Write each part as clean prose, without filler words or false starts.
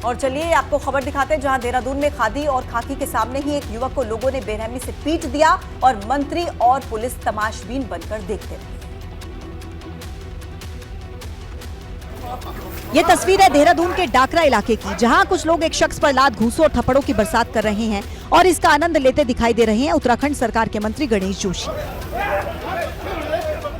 और चलिए आपको खबर दिखाते हैं, जहां देहरादून में खादी और खाकी के सामने ही एक युवक को लोगों ने बेरहमी से पीट दिया और मंत्री और पुलिस तमाशबीन बनकर देखते रहे। ये तस्वीर है देहरादून के डाकरा इलाके की, जहां कुछ लोग एक शख्स पर लात, घूंसों और थप्पड़ों की बरसात कर रहे हैं और इसका आनंद लेते दिखाई दे रहे हैं उत्तराखंड सरकार के मंत्री गणेश जोशी।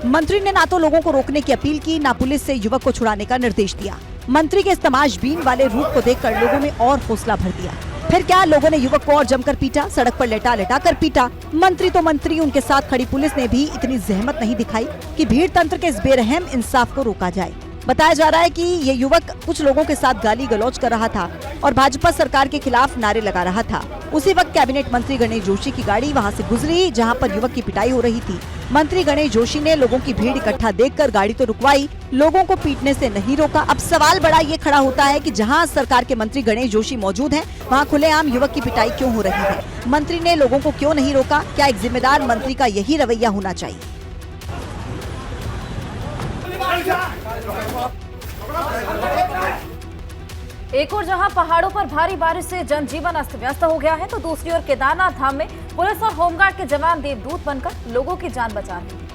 मंत्री ने ना तो लोगों को रोकने की अपील की, ना पुलिस से युवक को छुड़ाने का निर्देश दिया। मंत्री के इस तमाशबीन वाले रूप को देखकर लोगों में और हौसला भर दिया। फिर क्या, लोगों ने युवक को और जमकर पीटा, सड़क पर लेटा लेटा कर पीटा। मंत्री तो मंत्री, उनके साथ खड़ी पुलिस ने भी इतनी जहमत नहीं दिखाई कि भीड़ तंत्र के इस बेरहम इंसाफ को रोका जाए। बताया जा रहा है कि ये युवक कुछ लोगों के साथ गाली गलौज कर रहा था और भाजपा सरकार के खिलाफ नारे लगा रहा था। उसी वक्त कैबिनेट मंत्री गणेश जोशी की गाड़ी वहां से गुजरी, जहां पर युवक की पिटाई हो रही थी। मंत्री गणेश जोशी ने लोगों की भीड़ इकट्ठा देखकर गाड़ी तो रुकवाई, लोगों को पीटने से नहीं रोका। अब सवाल बड़ा ये खड़ा होता है कि जहां सरकार के मंत्री गणेश जोशी मौजूद हैं, वहां खुलेआम युवक की पिटाई क्यों हो रही है? मंत्री ने लोगों को क्यों नहीं रोका? क्या एक जिम्मेदार मंत्री का यही रवैया होना चाहिए? एक और जहां पहाड़ों पर भारी बारिश से जनजीवन अस्त व्यस्त हो गया है, तो दूसरी ओर केदारनाथ धाम में पुलिस और होमगार्ड के जवान देवदूत बनकर लोगों की जान बचा रहे हैं।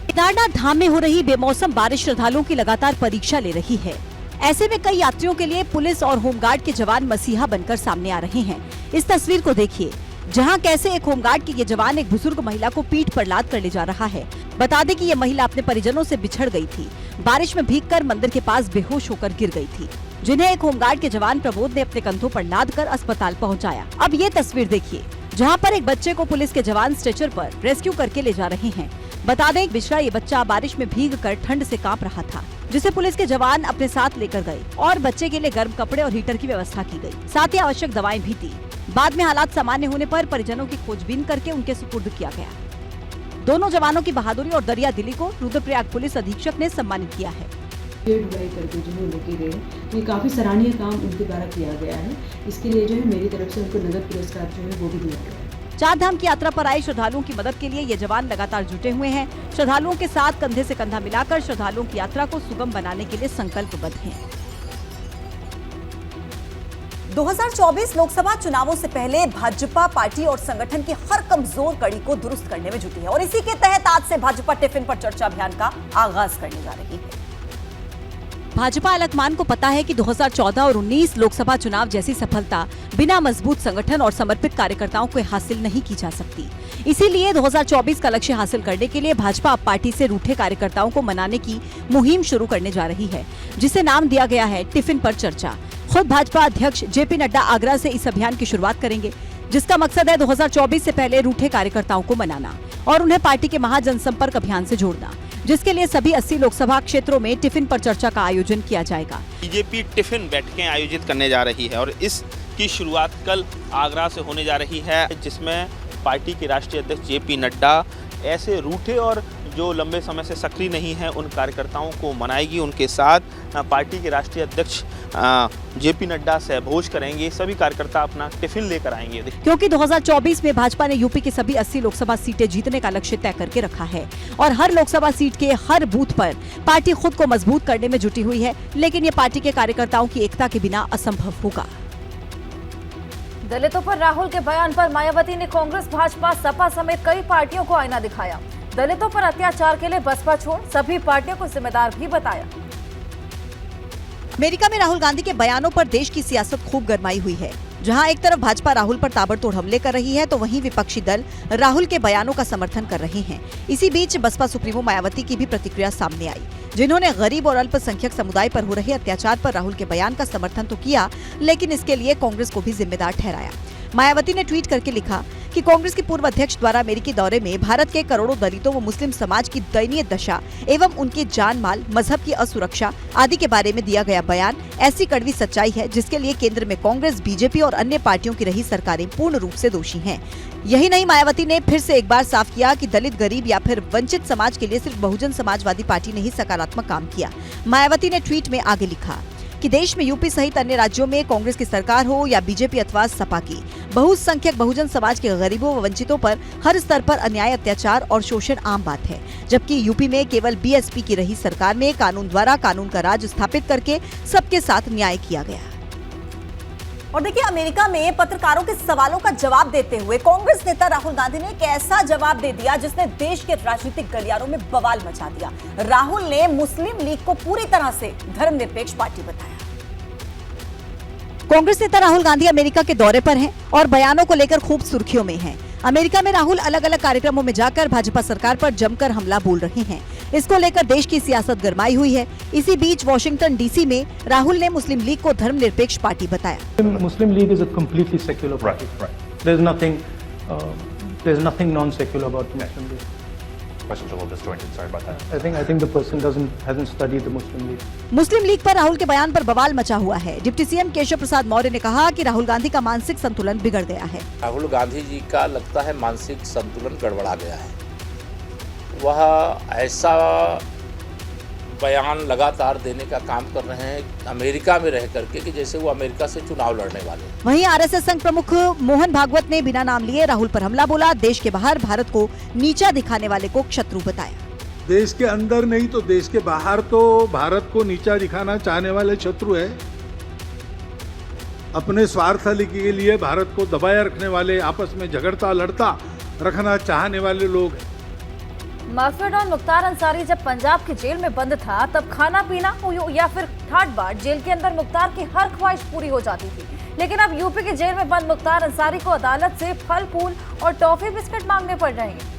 केदारनाथ धाम में हो रही बेमौसम बारिश श्रद्धालुओं की लगातार परीक्षा ले रही है। ऐसे में कई यात्रियों के लिए पुलिस और होमगार्ड के जवान मसीहा बनकर सामने आ रहे हैं। इस तस्वीर को देखिए, जहां कैसे एक होमगार्ड के ये जवान एक बुजुर्ग महिला को पीठ पर लाद कर ले जा रहा है। बता दें कि ये महिला अपने परिजनों से बिछड़ गई थी, बारिश में भीगकर मंदिर के पास बेहोश होकर गिर गई थी, जिन्हें एक होमगार्ड के जवान प्रबोध ने अपने कंधों पर लाद कर अस्पताल पहुंचाया। अब ये तस्वीर देखिए, जहां पर एक बच्चे को पुलिस के जवान स्ट्रेचर पर रेस्क्यू करके ले जा रहे हैं। बता दें, बिछड़ा ये बच्चा बारिश में भीगकर ठंड से कांप रहा था, जिसे पुलिस के जवान अपने साथ लेकर गए और बच्चे के लिए गर्म कपड़े और हीटर की व्यवस्था की गई, साथ ही आवश्यक दवाएं भी दी। बाद में हालात सामान्य होने पर परिजनों की खोजबीन करके उनके सुपुर्द किया गया। दोनों जवानों की बहादुरी और दरिया दिली को रुद्रप्रयाग पुलिस अधीक्षक ने सम्मानित किया है। ढुलाई करके जो है लेके गए, ये काफ़ी सराहनीय काम उनके द्वारा किया गया है। इसके लिए जो है मेरी तरफ से उनको नगद पुरस्कार जो है वो भी दिया गया है। चार धाम की यात्रा पर आए श्रद्धालुओं की मदद के लिए ये जवान लगातार जुटे हुए हैं। श्रद्धालुओं के साथ कंधे से कंधा मिलाकर श्रद्धालुओं की यात्रा को सुगम बनाने के लिए संकल्पबद्ध हैं। 2024 लोकसभा चुनावों से पहले भाजपा पार्टी और संगठन की हर कमजोर कड़ी को दुरुस्त करने में जुटी है और इसी के तहत आज से भाजपा टिफिन पर चर्चा अभियान का आगाज करने जा रही है। भाजपा आलाकमान को पता है कि 2014 और 19 लोकसभा चुनाव जैसी सफलता बिना मजबूत संगठन और समर्पित कार्यकर्ताओं को हासिल नहीं की जा सकती। इसीलिए 2024 का लक्ष्य हासिल करने के लिए भाजपा अब पार्टी से रूठे कार्यकर्ताओं को मनाने की मुहिम शुरू करने जा रही है, जिसे नाम दिया गया है टिफिन पर चर्चा। खुद भाजपा अध्यक्ष जेपी नड्डा आगरा से इस अभियान की शुरुआत करेंगे, जिसका मकसद है 2024 से पहले रूठे कार्यकर्ताओं को मनाना और उन्हें पार्टी के महाजनसंपर्क अभियान से जोड़ना, जिसके लिए सभी 80 लोकसभा क्षेत्रों में टिफिन पर चर्चा का आयोजन किया जाएगा। बीजेपी टिफिन बैठकें आयोजित करने जा रही है और इसकी शुरुआत कल आगरा से होने जा रही है, जिसमें पार्टी के राष्ट्रीय अध्यक्ष जेपी नड्डा ऐसे रूठे और जो लंबे समय से सक्रिय नहीं है उन कार्यकर्ताओं को मनाएगी। उनके साथ पार्टी के राष्ट्रीय अध्यक्ष जेपी नड्डा सहभोज करेंगे। सभी कार्यकर्ता अपना टिफिन लेकर आएंगे, क्योंकि 2024 में भाजपा ने यूपी की सभी 80 लोकसभा सीटें जीतने का लक्ष्य तय करके रखा है और हर लोकसभा सीट के हर बूथ पर पार्टी खुद को मजबूत करने में जुटी हुई है, लेकिन ये पार्टी के कार्यकर्ताओं की एकता के बिना असंभव होगा। दलितों पर राहुल के बयान पर मायावती ने कांग्रेस, भाजपा, सपा समेत कई पार्टियों को आईना दिखाया। दलितों पर अत्याचार के लिए बसपा छोड़ सभी पार्टियों को जिम्मेदार भी बताया। अमेरिका में राहुल गांधी के बयानों पर देश की सियासत खूब गरमाई हुई है। जहां एक तरफ भाजपा राहुल पर ताबड़तोड़ हमले कर रही है, तो वहीं विपक्षी दल राहुल के बयानों का समर्थन कर रहे हैं। इसी बीच बसपा सुप्रीमो मायावती की भी प्रतिक्रिया सामने आई, जिन्होंने गरीब और अल्पसंख्यक समुदाय पर हो रहे अत्याचार पर राहुल के बयान का समर्थन तो किया, लेकिन इसके लिए कांग्रेस को भी जिम्मेदार ठहराया। मायावती ने ट्वीट करके लिखा कि कांग्रेस के पूर्व अध्यक्ष द्वारा अमेरिकी दौरे में भारत के करोड़ों दलितों व मुस्लिम समाज की दयनीय दशा एवं उनकी जान माल, मजहब की असुरक्षा आदि के बारे में दिया गया बयान ऐसी कड़वी सच्चाई है जिसके लिए केंद्र में कांग्रेस, बीजेपी और अन्य पार्टियों की रही सरकारें पूर्ण रूप से दोषी हैं। यही नहीं, मायावती ने फिर से एक बार साफ किया कि दलित, गरीब या फिर वंचित समाज के लिए सिर्फ बहुजन समाजवादी पार्टी ने ही सकारात्मक काम किया। मायावती ने ट्वीट में आगे लिखा कि देश में यूपी सहित अन्य राज्यों में कांग्रेस की सरकार हो या बीजेपी अथवा सपा की, बहुसंख्यक बहुजन समाज के गरीबों व वंचितों पर हर स्तर पर अन्याय, अत्याचार और शोषण आम बात है। जबकि यूपी में केवल बीएसपी की रही सरकार में कानून द्वारा कानून का राज स्थापित करके सबके साथ न्याय किया गया। और देखिए, अमेरिका में पत्रकारों के सवालों का जवाब देते हुए कांग्रेस नेता राहुल गांधी ने एक ऐसा जवाब दे दिया जिसने देश के राजनीतिक गलियारों में बवाल मचा दिया। राहुल ने मुस्लिम लीग को पूरी तरह से धर्मनिरपेक्ष पार्टी बताया। कांग्रेस नेता राहुल गांधी अमेरिका के दौरे पर हैं और बयानों को लेकर खूब सुर्खियों में हैं। अमेरिका में राहुल अलग अलग कार्यक्रमों में जाकर भाजपा सरकार पर जमकर हमला बोल रहे हैं। इसको लेकर देश की सियासत गरमाई हुई है। इसी बीच वाशिंगटन डीसी में राहुल ने मुस्लिम लीग को धर्मनिरपेक्ष पार्टी बताया। Muslim League is a completely secular party. Right. There's nothing non-secular about Muslim League. Questions a little disjointed. Sorry about that. I think the person hasn't studied the Muslim League. Muslim league पर राहुल के बयान पर बवाल मचा हुआ है। Deputy CM Keshav Prasad Maurya ने कहा कि राहुल गांधी का मानसिक संतुलन बिगड़ गया है। राहुल गांधी जी का लगता है मानसिक संतुलन गड़बड़ा गया है। वह ऐसा बयान लगातार देने का काम कर रहे हैं अमेरिका में रह करके कि जैसे वो अमेरिका से चुनाव लड़ने वाले। वहीं आरएसएस संघ प्रमुख मोहन भागवत ने बिना नाम लिए राहुल पर हमला बोला। देश के बाहर भारत को नीचा दिखाने वाले को शत्रु बताया। देश के अंदर नहीं तो देश के बाहर तो भारत को नीचा दिखाना चाहने वाले शत्रु है। अपने स्वार्थ के लिए भारत को दबाए रखने वाले, आपस में झगड़ता लड़ता रखना चाहने वाले लोग हैं। माफिया डॉन मुख्तार अंसारी जब पंजाब की जेल में बंद था तब खाना पीना या फिर ठाट बाट जेल के अंदर मुख्तार की हर ख्वाहिश पूरी हो जाती थी। लेकिन अब यूपी की जेल में बंद मुख्तार अंसारी को अदालत से फल फूल और टॉफी बिस्किट मांगने पड़ रहे हैं।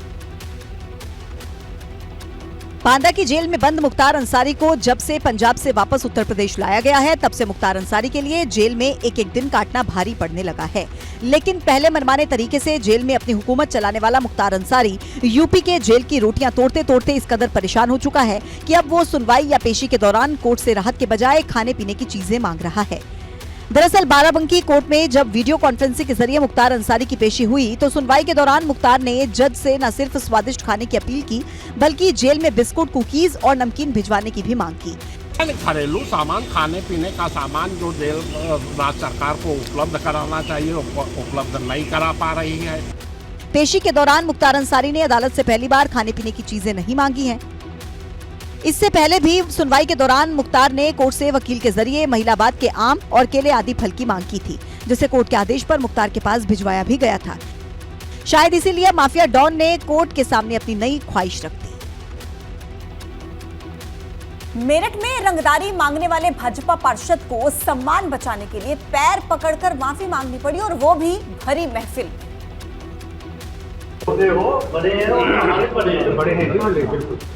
बांदा की जेल में बंद मुख्तार अंसारी को जब से पंजाब से वापस उत्तर प्रदेश लाया गया है तब से मुख्तार अंसारी के लिए जेल में एक एक दिन काटना भारी पड़ने लगा है। लेकिन पहले मनमाने तरीके से जेल में अपनी हुकूमत चलाने वाला मुख्तार अंसारी यूपी के जेल की रोटियां तोड़ते तोड़ते इस कदर परेशान हो चुका है कि अब वो सुनवाई या पेशी के दौरान कोर्ट से राहत के बजाय खाने पीने की चीजें मांग रहा है। दरअसल बाराबंकी कोर्ट में जब वीडियो कॉन्फ्रेंसिंग के जरिए मुख्तार अंसारी की पेशी हुई तो सुनवाई के दौरान मुख्तार ने जज से न सिर्फ स्वादिष्ट खाने की अपील की बल्कि जेल में बिस्कुट, कुकीज और नमकीन भिजवाने की भी मांग की। घरेलू सामान, खाने पीने का सामान जो जेल सरकार को उपलब्ध कराना चाहिए उपलब्ध नहीं करा पा रही है। पेशी के दौरान मुख्तार अंसारी ने अदालत से पहली बार खाने पीने की चीजें नहीं मांगी हैं। इससे पहले भी सुनवाई के दौरान मुख्तार ने कोर्ट से वकील के जरिए महिलाबाद के आम और केले आदि फल की मांग की थी, जिसे कोर्ट के आदेश पर मुख्तार के पास भिजवाया भी गया था। शायद इसीलिए माफिया डॉन ने कोर्ट के सामने अपनी नई ख्वाहिश रख दी। मेरठ में रंगदारी मांगने वाले भाजपा पार्षद को सम्मान बचाने के लिए पैर पकड़कर माफी मांगनी पड़ी और वो भी भरी महफिल।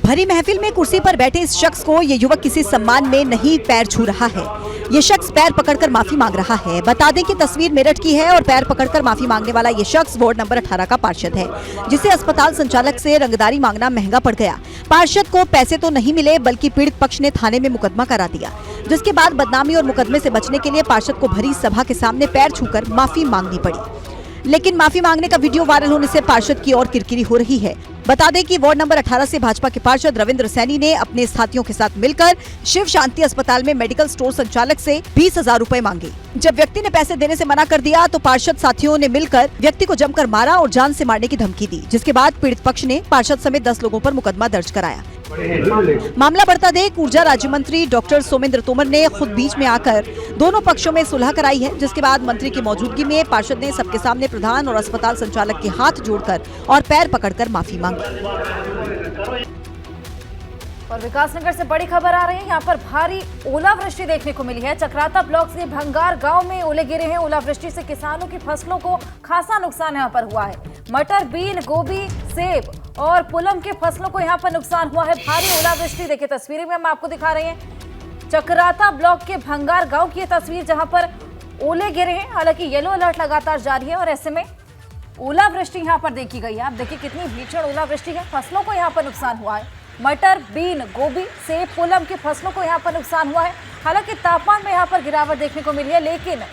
भरी महफिल में कुर्सी पर बैठे इस शख्स को ये युवक किसी सम्मान में नहीं पैर छू रहा है। ये शख्स पैर पकड़कर माफी मांग रहा है। बता दें कि तस्वीर मेरठ की है और पैर पकड़कर माफी मांगने वाला ये शख्स वार्ड नंबर 18 का पार्षद है, जिसे अस्पताल संचालक से रंगदारी मांगना महंगा पड़ गया। पार्षद को पैसे तो नहीं मिले बल्कि पीड़ित पक्ष ने थाने में मुकदमा करा दिया, जिसके बाद बदनामी और मुकदमे से बचने के लिए पार्षद को भरी सभा के सामने पैर छूकर माफी मांगनी पड़ी। लेकिन माफी मांगने का वीडियो वायरल होने से पार्षद की और किरकिरी हो रही है। बता दें कि वार्ड नंबर 18 से भाजपा के पार्षद रविंद्र सैनी ने अपने साथियों के साथ मिलकर शिव शांति अस्पताल में मेडिकल स्टोर संचालक से 20,000 रुपए मांगे। जब व्यक्ति ने पैसे देने से मना कर दिया तो पार्षद साथियों ने मिलकर व्यक्ति को जमकर मारा और जान से मारने की धमकी दी, जिसके बाद पीड़ित पक्ष ने पार्षद समेत 10 लोगों पर मुकदमा दर्ज कराया। मामला बढ़ता देख ऊर्जा राज्य मंत्री डॉक्टर सोमेंद्र तोमर ने खुद बीच में आकर दोनों पक्षों में सुलह कराई है, जिसके बाद मंत्री की मौजूदगी में पार्षद ने सबके सामने प्रधान और अस्पताल संचालक के हाथ जोड़कर और पैर पकड़कर माफी मांगी। और विकासनगर से बड़ी खबर आ रही है। यहाँ पर भारी ओलावृष्टि देखने को मिली है। चक्राता ब्लॉक से भंगार गांव में ओले गिरे हैं। ओलावृष्टि से किसानों की फसलों को खासा नुकसान यहाँ पर हुआ है। मटर, बीन, गोभी, सेब और पुलम के फसलों को यहाँ पर नुकसान हुआ है। भारी ओलावृष्टि देखिए, तस्वीरें में हम आपको दिखा रहे हैं। चक्राता ब्लॉक के भंगार गाँव की तस्वीर जहाँ पर ओले गिरे हैं। हालांकि येलो अलर्ट लगातार जारी है और ऐसे में ओलावृष्टि यहाँ पर देखी गई है। आप देखिए कितनी भीषण ओलावृष्टि है। फसलों को यहाँ पर नुकसान हुआ है। मटर, बीन, गोभी, सेब, पुलम की फसलों को यहाँ पर नुकसान हुआ है। हालांकि तापमान में यहाँ पर गिरावट देखने को मिली है, लेकिन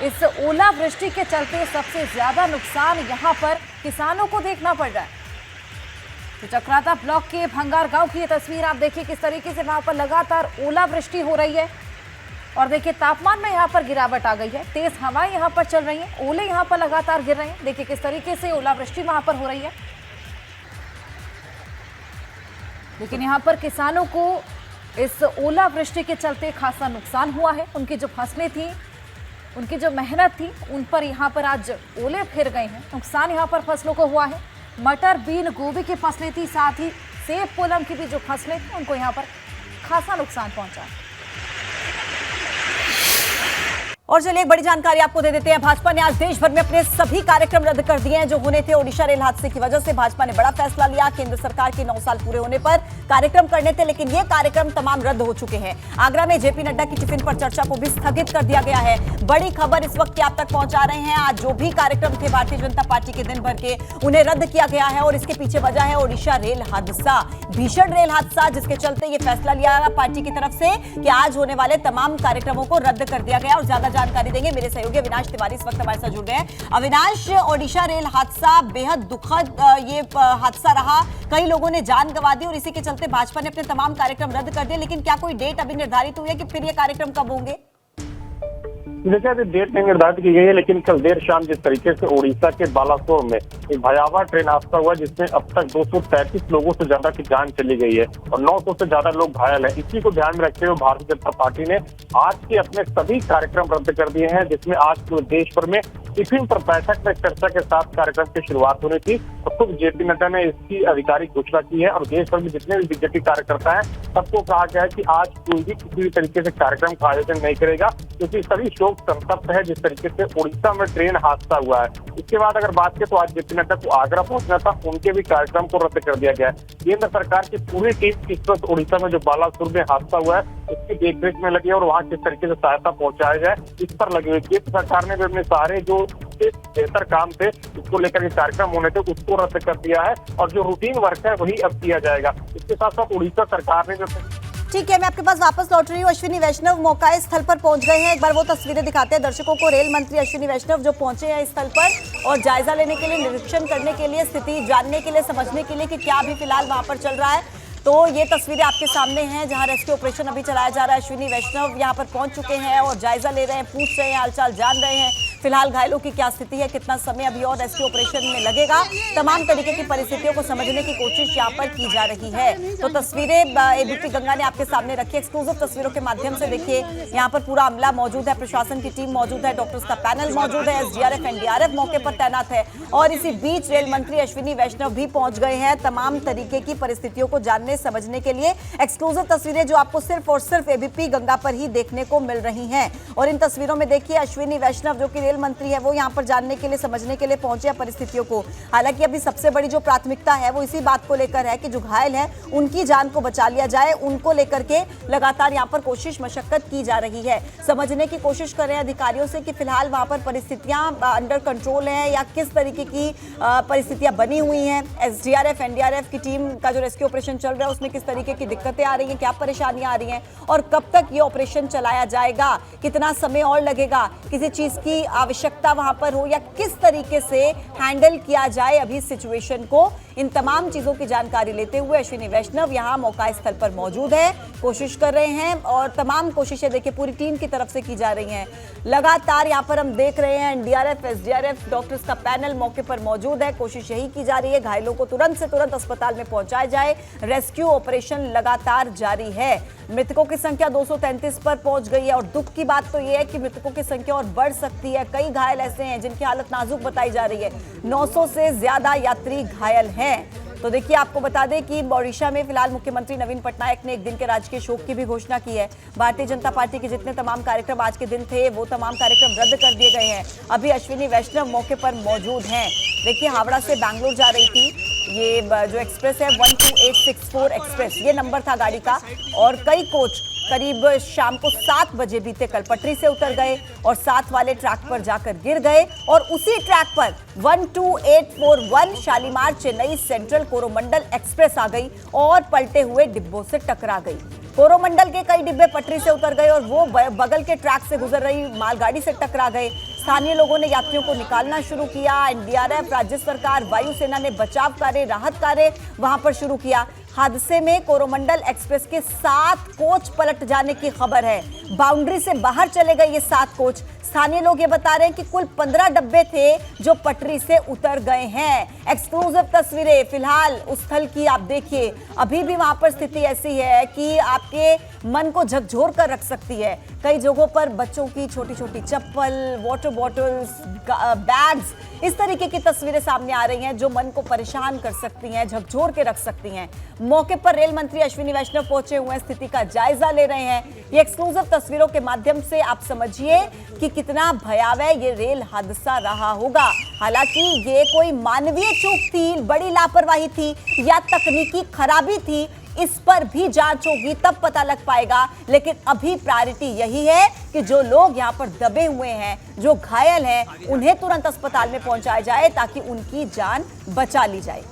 इस ओलावृष्टि के चलते सबसे ज्यादा नुकसान यहाँ पर किसानों को देखना पड़ रहा है। तो चक्राता ब्लॉक के भंगार गांव की ये तस्वीर आप देखिए किस तरीके से वहां पर लगातार ओलावृष्टि हो रही है और देखिए तापमान में यहाँ पर गिरावट आ गई है। तेज हवाएं यहाँ पर चल रही हैं, ओले यहाँ पर लगातार गिर रहे हैं। देखिए किस तरीके से ओलावृष्टि वहां पर हो रही है। लेकिन यहाँ पर किसानों को इस ओलावृष्टि के चलते खासा नुकसान हुआ है। उनकी जो फसलें थी उनकी जो मेहनत थी उन पर यहाँ पर आज ओले फिर गए हैं। नुकसान यहाँ पर फसलों को हुआ है। मटर, बीन, गोभी की फसलें थी, साथ ही सेब, पुलम की भी जो फसलें थी उनको यहाँ पर खासा नुकसान पहुंचा है। और चलिए एक बड़ी जानकारी आपको दे देते हैं। भाजपा ने आज देश भर में अपने सभी कार्यक्रम रद्द कर दिए हैं जो होने थे। ओडिशा रेल हादसे की वजह से भाजपा ने बड़ा फैसला लिया। केंद्र सरकार के 9 साल पूरे होने पर कार्यक्रम करने थे, लेकिन ये कार्यक्रम तमाम रद्द हो चुके हैं। आगरा में जेपी नड्डा की टिफिन पर चर्चा को भी स्थगित कर दिया गया है। बड़ी खबर इस वक्त आप तक पहुंचा रहे हैं। आज जो भी कार्यक्रम थे भारतीय जनता पार्टी के दिन भर के, उन्हें रद्द किया गया है और इसके पीछे वजह है ओडिशा रेल हादसा, भीषण रेल हादसा, जिसके चलते ये फैसला लिया गया पार्टी की तरफ से कि आज होने वाले तमाम कार्यक्रमों को रद्द कर दिया गया। और ज्यादा जानकारी देंगे मेरे सहयोगी अविनाश तिवारी, इस वक्त हमारे साथ जुड़ रहे हैं। अविनाश, ओडिशा रेल हादसा बेहद दुखद ये हादसा रहा, कई लोगों ने जान गंवा दी और इसी के चलते भाजपा ने अपने तमाम कार्यक्रम रद्द कर दिए, लेकिन क्या कोई डेट अभी निर्धारित हुई है कि फिर ये कार्यक्रम कब होंगे? देखिए अभी डेट नहीं निर्धारित की गई है, लेकिन कल देर शाम जिस तरीके से ओडिशा के बालासोर में एक भयावह ट्रेन हादसा हुआ जिसमें अब तक 233 लोगों से ज्यादा की जान चली गई है और 900 से ज्यादा लोग घायल हैं। इसी को ध्यान में रखते हुए भारतीय जनता पार्टी ने आज के अपने सभी कार्यक्रम रद्द कर दिए हैं, जिसमें आज पूरे देश भर में टिफिन पर बैठक में चर्चा के साथ कार्यक्रम की शुरुआत होनी थी और खुद जेपी नड्डा ने इसकी आधिकारिक घोषणा की है और देश भर में जितने भी बीजेपी कार्यकर्ता हैं सबको कहा गया है कि आज कोई भी किसी भी तरीके से कार्यक्रम का आयोजन नहीं करेगा, क्योंकि सभी शोक संतप्त है जिस तरीके से ओडिशा में ट्रेन हादसा हुआ है। इसके बाद अगर बात करें तो आज जेपी नड्डा को आगरा पहुंचना था, उनके भी कार्यक्रम को रद्द कर दिया गया है। केंद्र सरकार की पूरी टीम इस वक्त ओडिशा में जो बालासुर में हादसा हुआ है उसकी देखरेख में लगी है और वहाँ किस तरीके से सहायता पहुंचाया जाए इस पर लगी हुई। केंद्र सरकार ने भी अपने सारे जो बेहतर काम थे उसको लेकर के कार्यक्रम होने थे उसको रद्द कर दिया है और जो रूटीन वर्क है वही अब किया जाएगा। इसके साथ साथ उड़ीसा सरकार ने जो ठीक है, मैं आपके पास वापस लौट रही हूँ। अश्विनी वैष्णव मौका स्थल पर पहुंच गए हैं। एक बार वो तस्वीरें दिखाते हैं दर्शकों को। रेल मंत्री अश्विनी वैष्णव जो पहुंचे हैं स्थल पर और जायजा लेने के लिए, निरीक्षण करने के लिए, स्थिति जानने के लिए, समझने के लिए कि क्या अभी फिलहाल वहां पर चल रहा है। तो ये तस्वीरें आपके सामने हैं जहां रेस्क्यू ऑपरेशन अभी चलाया जा रहा है। अश्विनी वैष्णव यहां पर पहुंच चुके हैं और जायजा ले रहे हैं, पूछ रहे हैं, हालचाल जान रहे हैं फिलहाल घायलों की क्या स्थिति है, कितना समय अभी और रेस्क्यू ऑपरेशन में लगेगा। तमाम तरीके की परिस्थितियों को समझने की कोशिश यहाँ पर की जा रही है। तो तस्वीरें एबीपी गंगा ने आपके सामने रखी, एक्सक्लूसिव तस्वीरों के माध्यम से देखिए। यहाँ पर पूरा अमला मौजूद है, प्रशासन की टीम मौजूद है, डॉक्टर्स का पैनल मौजूद है, एसडीआरएफ एनडीआरएफ मौके पर तैनात है और इसी बीच रेल मंत्री अश्विनी वैष्णव भी पहुंच गए हैं तमाम तरीके की परिस्थितियों को जानने समझने के लिए। एक्सक्लूसिव तस्वीरें जो आपको सिर्फ और सिर्फ एबीपी गंगा पर ही देखने को मिल रही हैं और इन तस्वीरों में देखिए अश्विनी वैष्णव जो कि रेल मंत्री है वो यहाँ पर जानने के लिए, समझने के लिए पहुंचे हैं परिस्थितियों को। हालांकि अभी सबसे बड़ी जो प्राथमिकता है वो इसी बात को लेकर है कि जो घायल है उनकी जान को बचा लिया जाए, उनको लेकर के लगातार यहाँ पर कोशिश मशक्कत की जा रही है। समझने की कोशिश कर रहे हैं अधिकारियों से कि फिलहाल वहां पर परिस्थितियां अंडर कंट्रोल है या किस तरीके की परिस्थितियां बनी हुई हैं। एसडीआरएफ एनडीआरएफ की टीम का जो रेस्क्यू ऑपरेशन चल रहा है उसमें किस तरीके की दिक्कतें आ रही हैं, क्या परेशानियां आ रही हैं और कब तक ये ऑपरेशन चलाया जाएगा, कितना समय और लगेगा, किसी चीज की आवश्यकता वहां पर हो या किस तरीके से हैंडल किया जाए अभी सिचुएशन को। इन तमाम चीजों की जानकारी लेते हुए अश्विनी वैष्णव यहां मौका स्थल पर मौजूद है, कोशिश कर रहे हैं और तमाम कोशिशें देखिए पूरी टीम की तरफ से की जा रही हैं। लगातार यहां पर हम देख रहे हैं एनडीआरएफ, एसडीआरएफ, डॉक्टर्स का पैनल मौके पर मौजूद है। कोशिश यही की जा रही है घायलों को तुरंत से तुरंत अस्पताल में पहुंचाया जाए। रेस्क्यू ऑपरेशन लगातार जारी है। मृतकों की संख्या 233 पर पहुंच गई है और दुख की बात तो यह है कि मृतकों की संख्या और बढ़ सकती है। कई घायल ऐसे हैं जिनकी हालत नाजुक बताई जा रही है। 900 से ज्यादा यात्री घायल हैं। तो देखिए आपको बता दें कि ओडिशा में फिलहाल मुख्यमंत्री नवीन पटनायक ने एक दिन के राजकीय शोक की भी घोषणा की है। भारतीय जनता पार्टी के जितने तमाम कार्यक्रम आज के दिन थे वो तमाम कार्यक्रम रद्द कर दिए गए हैं। अभी अश्विनी वैष्णव मौके पर मौजूद हैं। देखिए हावड़ा से बैंगलोर जा रही थी ये जो एक्सप्रेस है 12864 एक्सप्रेस, ये नंबर था गाड़ी का और कई कोच करीब शाम को 7 बजे बीते कल पटरी से उतर गए और साथ वाले ट्रैक पर जाकर गिर गए और उसी ट्रैक पर 12841 शालीमार चेन्नई सेंट्रल कोरोमंडल एक्सप्रेस आ गई और पलटे हुए डिब्बों से टकरा गई। कोरोमंडल के कई डिब्बे पटरी से उतर गए और वो बगल के ट्रैक से गुजर रही मालगाड़ी से टकरा गए। स्थानीय लोगों ने यात्रियों को निकालना शुरू किया। एनडीआरएफ, राज्य सरकार, वायुसेना ने बचाव कार्य, राहत कार्य वहां पर शुरू किया। हादसे में कोरोमंडल एक्सप्रेस के 7 कोच पलट जाने की खबर है। बाउंड्री से बाहर चले गए ये 7 कोच। स्थानीय लोग ये बता रहे हैं कि कुल 15 डब्बे थे जो पटरी से उतर गए हैं। एक्सक्लूसिव तस्वीरें फिलहाल उस स्थल की आप देखिए। अभी भी वहां पर स्थिति ऐसी है कि आपके मन को झकझोर कर रख सकती है। कई जगहों पर बच्चों की छोटी छोटी चप्पल, वाटर बॉटल्स, बैग्स, इस तरीके की तस्वीरें सामने आ रही हैं जो मन को परेशान कर सकती हैं, झकझोर के रख सकती हैं। मौके पर रेल मंत्री अश्विनी वैष्णव पहुंचे हुए हैं, स्थिति का जायजा ले रहे हैं। ये एक्सक्लूसिव तस्वीरों के माध्यम से आप समझिए कि कितना भयावह ये रेल हादसा रहा होगा। हालांकि ये कोई मानवीय चूक थी, बड़ी लापरवाही थी या तकनीकी खराबी थी, इस पर भी जांच होगी, तब पता लग पाएगा। लेकिन अभी प्रायोरिटी यही है कि जो लोग यहाँ पर दबे हुए हैं, जो घायल हैं, उन्हें तुरंत अस्पताल में पहुंचाया जाए ताकि उनकी जान बचा ली जाए।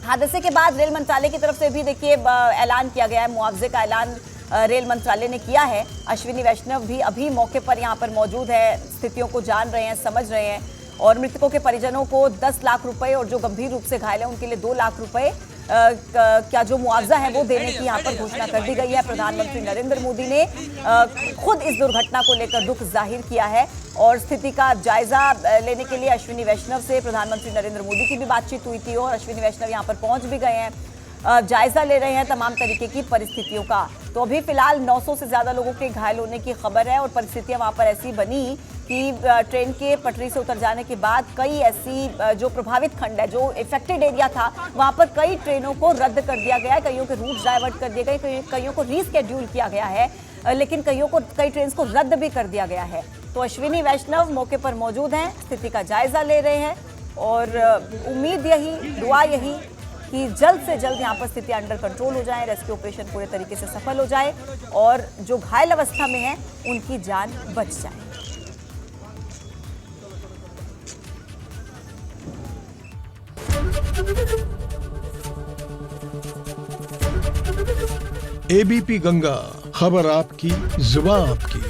हादसे के बाद रेल मंत्रालय की तरफ से भी देखिए ऐलान किया गया है, मुआवजे का ऐलान रेल मंत्रालय ने किया है। अश्विनी वैष्णव भी अभी मौके पर यहाँ पर मौजूद है, स्थितियों को जान रहे हैं, समझ रहे हैं और मृतकों के परिजनों को 10 लाख रुपए और जो गंभीर रूप से घायल हैं उनके लिए 2 लाख रुपए क्या जो मुआवजा है वो देने की यहाँ पर घोषणा कर दी गई है। प्रधानमंत्री नरेंद्र मोदी ने खुद इस दुर्घटना को लेकर दुख जाहिर किया है और स्थिति का जायजा लेने के लिए अश्विनी वैष्णव से प्रधानमंत्री नरेंद्र मोदी की भी बातचीत हुई थी और अश्विनी वैष्णव यहाँ पर पहुंच भी गए हैं, जायजा ले रहे हैं तमाम तरीके की परिस्थितियों का। तो अभी फिलहाल 900 से ज्यादा लोगों के घायल होने की खबर है और परिस्थितियां वहां पर ऐसी बनी कि ट्रेन के पटरी से उतर जाने के बाद कई ऐसी जो प्रभावित खंड है, जो इफेक्टेड एरिया था, वहां पर कई ट्रेनों को रद्द कर दिया गया है, कईयों के रूट डाइवर्ट कर दिए गए, कईयों को रीस्केड्यूल किया गया है, लेकिन कई ट्रेन को रद्द भी कर दिया गया है। तो अश्विनी वैष्णव मौके पर मौजूद हैं, स्थिति का जायजा ले रहे हैं और उम्मीद यही, दुआ यही कि जल्द से जल्द यहाँ पर स्थिति अंडर कंट्रोल हो जाए, रेस्क्यू ऑपरेशन पूरे तरीके से सफल हो जाए और जो घायल अवस्था में हैं उनकी जान बच जाए। एबीपी गंगा, खबर आपकी, जुबान आपकी।